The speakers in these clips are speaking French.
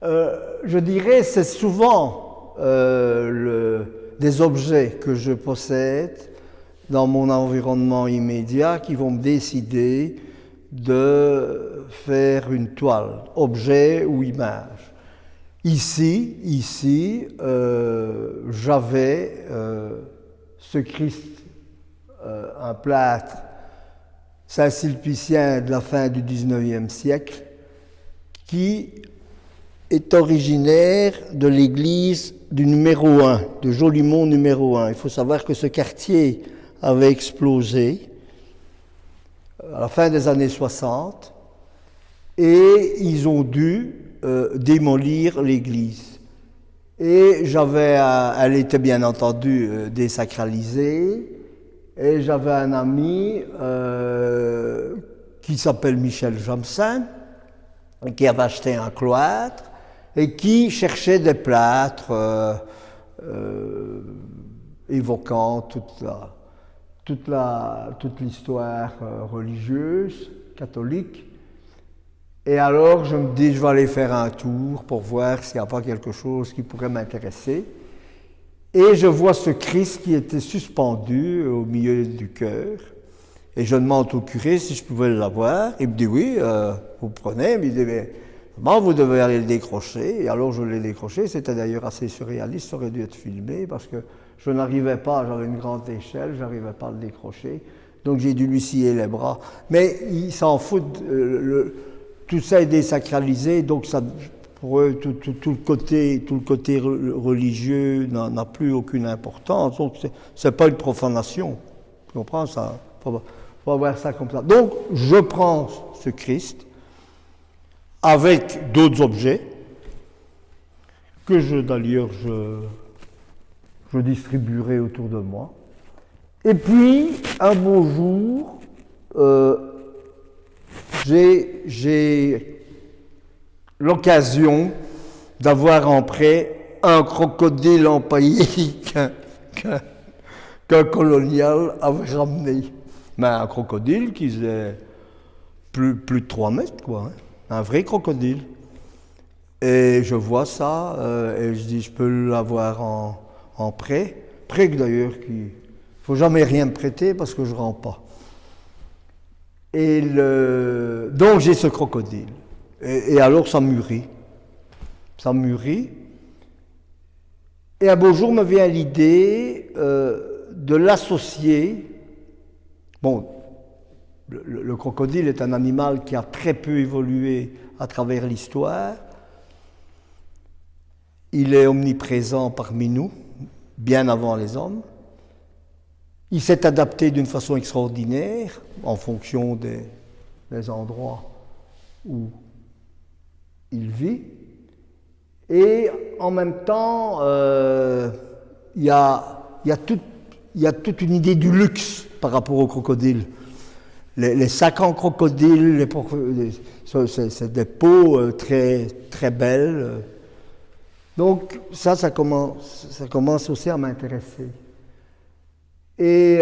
Je dirais c'est souvent des objets que je possède dans mon environnement immédiat qui vont me décider de faire une toile, objet ou image. Ici, j'avais ce Christ, un plâtre Saint-Sulpicien de la fin du XIXe siècle, qui est originaire de l'église du numéro 1, de Jolimont numéro 1. Il faut savoir que ce quartier avait explosé à la fin des années 60 et ils ont dû démolir l'église. Et elle était bien entendu désacralisée, et j'avais un ami qui s'appelle Michel Jamsin, qui avait acheté un cloître et qui cherchait des plâtres évoquant toute l'histoire religieuse, catholique. Et alors je me dis, je vais aller faire un tour pour voir s'il n'y a pas quelque chose qui pourrait m'intéresser. Et je vois ce Christ qui était suspendu au milieu du chœur. Et je demande au curé si je pouvais l'avoir. Il me dit oui, vous prenez. Il me dit, mais comment vous devez aller le décrocher? Et alors je l'ai décroché. C'était d'ailleurs assez surréaliste, ça aurait dû être filmé parce que je n'arrivais pas, j'avais une grande échelle, je n'arrivais pas à le décrocher. Donc j'ai dû lui scier les bras. Mais il s'en fout, tout ça est désacralisé, donc ça, pour eux, tout le côté religieux n'a plus aucune importance. Donc c'est pas une profanation. Tu comprends ça? Faut voir ça comme ça. Donc je prends ce Christ avec d'autres objets que d'ailleurs je distribuerai autour de moi. Et puis un beau jour, j'ai l'occasion d'avoir en prêt un crocodile empaillé qu'un colonial avait ramené. Mais un crocodile qui faisait plus de 3 mètres, quoi. Hein. Un vrai crocodile. Et je vois ça, et je dis, je peux l'avoir en prêt. Prêt d'ailleurs, il ne faut jamais rien me prêter parce que je ne rends pas. Et donc j'ai ce crocodile. Et alors ça mûrit. Ça mûrit. Et un beau jour me vient l'idée de l'associer. Bon, le crocodile est un animal qui a très peu évolué à travers l'histoire. Il est omniprésent parmi nous, bien avant les hommes. Il s'est adapté d'une façon extraordinaire en fonction des endroits où il vit. Et en même temps, il y a toute une idée du luxe par rapport au crocodile. Les sacs en crocodile, c'est des peaux très, très belles. Donc ça commence aussi à m'intéresser. Et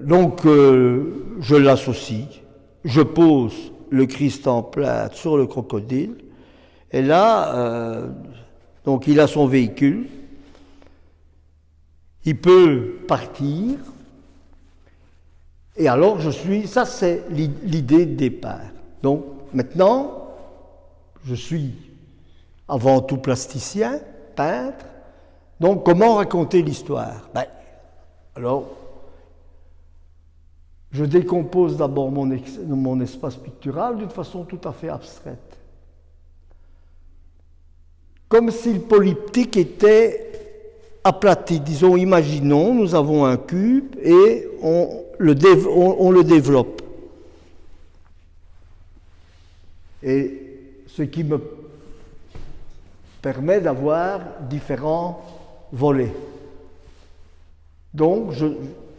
donc je l'associe, je pose le Christ en plâtre sur le crocodile, et là, donc il a son véhicule, il peut partir, et alors ça c'est l'idée de départ. Donc maintenant, je suis avant tout plasticien, peintre, donc comment raconter l'histoire? Alors, je décompose d'abord mon espace pictural d'une façon tout à fait abstraite. Comme si le polyptyque était aplati. Disons, imaginons, nous avons un cube et on le développe. Et ce qui me permet d'avoir différents volets. Donc,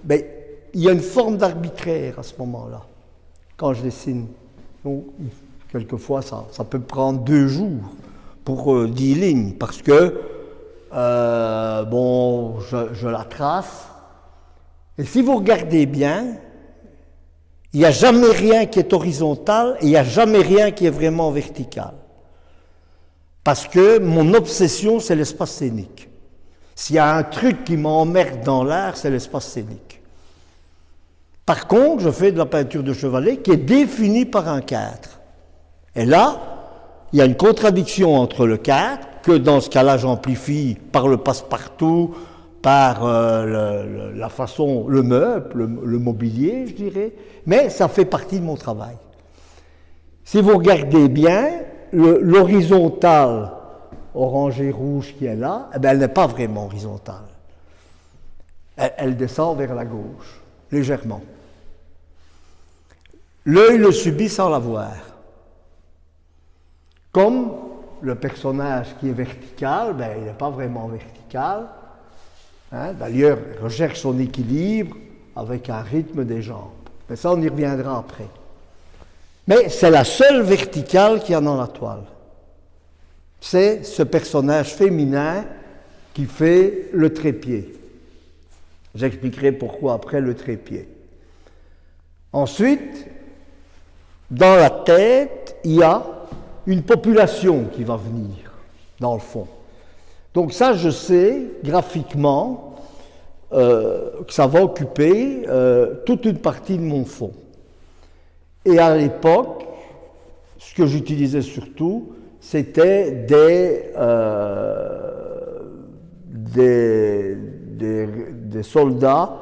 il y a une forme d'arbitraire à ce moment-là, quand je dessine. Donc, quelquefois, ça peut prendre 2 jours pour 10 lignes, parce que, je la trace. Et si vous regardez bien, il n'y a jamais rien qui est horizontal et il n'y a jamais rien qui est vraiment vertical. Parce que mon obsession, c'est l'espace scénique. S'il y a un truc qui m'emmerde dans l'art, c'est l'espace scénique. Par contre, je fais de la peinture de chevalet qui est définie par un cadre. Et là, il y a une contradiction entre le cadre, que dans ce cas-là, j'amplifie par le passe-partout, par la façon, le meuble, le mobilier, je dirais, mais ça fait partie de mon travail. Si vous regardez bien, l'horizontale orange et rouge qui est là, eh bien, elle n'est pas vraiment horizontale. Elle descend vers la gauche, légèrement. L'œil le subit sans la voir. Comme le personnage qui est vertical, ben, il n'est pas vraiment vertical. Hein? D'ailleurs, il recherche son équilibre avec un rythme des jambes. Mais ça, on y reviendra après. Mais c'est la seule verticale qu'il y a dans la toile. C'est ce personnage féminin qui fait le trépied. J'expliquerai pourquoi après le trépied. Ensuite, dans la tête, il y a une population qui va venir, dans le fond. Donc ça, je sais, graphiquement, que ça va occuper toute une partie de mon fond. Et à l'époque, ce que j'utilisais surtout, c'était des soldats,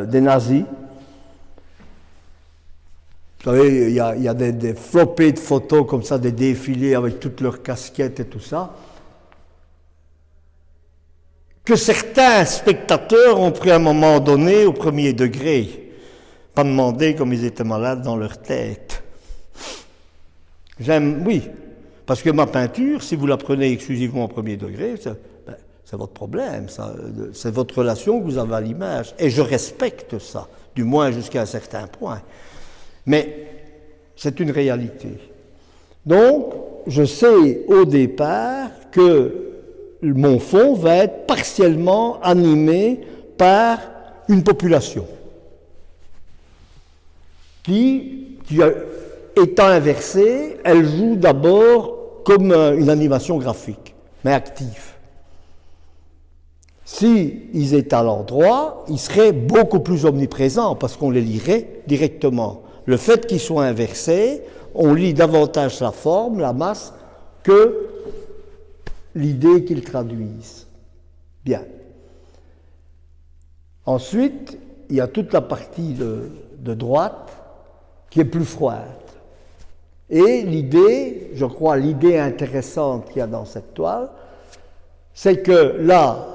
des nazis. Vous savez, il y a des flopées de photos comme ça, des défilés avec toutes leurs casquettes et tout ça, que certains spectateurs ont pris à un moment donné au premier degré. Pas demander comme ils étaient malades dans leur tête. Oui, parce que ma peinture, si vous la prenez exclusivement au premier degré, c'est votre problème, c'est votre relation que vous avez à l'image. Et je respecte ça, du moins jusqu'à un certain point. Mais c'est une réalité. Donc, je sais au départ que mon fond va être partiellement animé par une population qui étant inversée, elle joue d'abord comme une animation graphique, mais active. S'ils étaient à l'endroit, ils seraient beaucoup plus omniprésents parce qu'on les lirait directement. Le fait qu'ils soient inversés, on lit davantage la forme, la masse, que l'idée qu'ils traduisent. Bien. Ensuite, il y a toute la partie de droite qui est plus froide. Et l'idée, je crois, l'idée intéressante qu'il y a dans cette toile, c'est que là,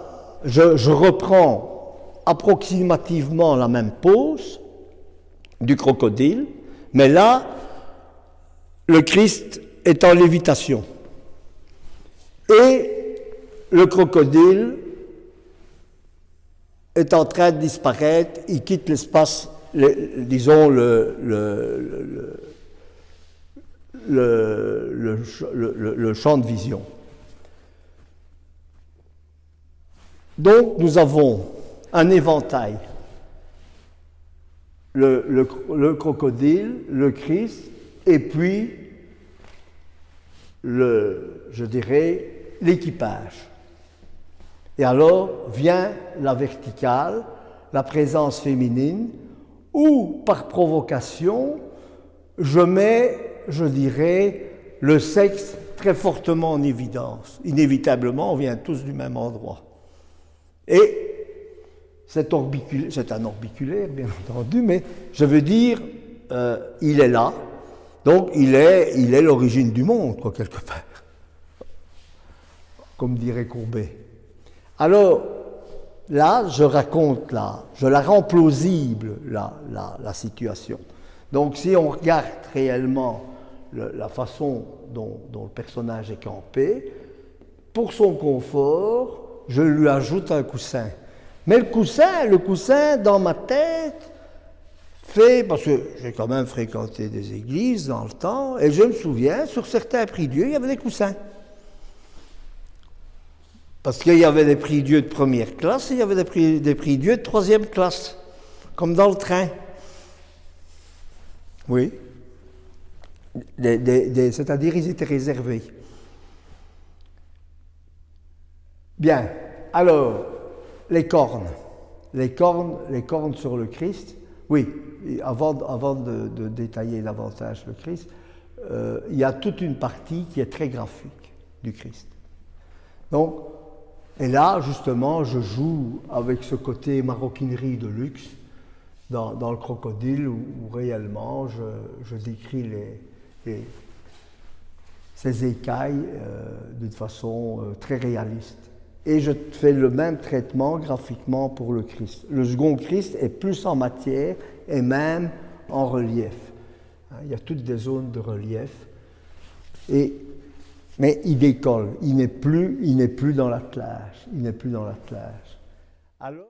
je reprends approximativement la même pose du crocodile, mais là, le Christ est en lévitation. Et le crocodile est en train de disparaître, il quitte l'espace, disons, le champ de vision. Donc, nous avons un éventail. Le crocodile, le Christ, et puis, je dirais, l'équipage. Et alors vient la verticale, la présence féminine, où, par provocation, je mets, je dirais, le sexe très fortement en évidence. Inévitablement, on vient tous du même endroit. Et c'est un orbiculaire, bien entendu, mais je veux dire, il est là, donc il est l'origine du monde, quoi, quelque part, comme dirait Courbet. Alors, là, je la rends plausible, la situation. Donc, si on regarde réellement la façon dont le personnage est campé, pour son confort, je lui ajoute un coussin. Mais le coussin, dans ma tête, parce que j'ai quand même fréquenté des églises dans le temps, et je me souviens, sur certains prie-dieux, il y avait des coussins. Parce qu'il y avait des prie-dieux de première classe et il y avait des prie-dieux de troisième classe, comme dans le train. Oui. C'est-à-dire, ils étaient réservés. Bien, alors, les cornes. Les cornes sur le Christ. Oui, avant de détailler davantage le Christ, il y a toute une partie qui est très graphique du Christ. Donc, et là, justement, je joue avec ce côté maroquinerie de luxe dans le crocodile où réellement je décris ces écailles d'une façon très réaliste. Et je fais le même traitement graphiquement pour le Christ. Le second Christ est plus en matière et même en relief. Il y a toutes des zones de relief. Mais il décolle, il n'est plus dans l'attelage. Alors,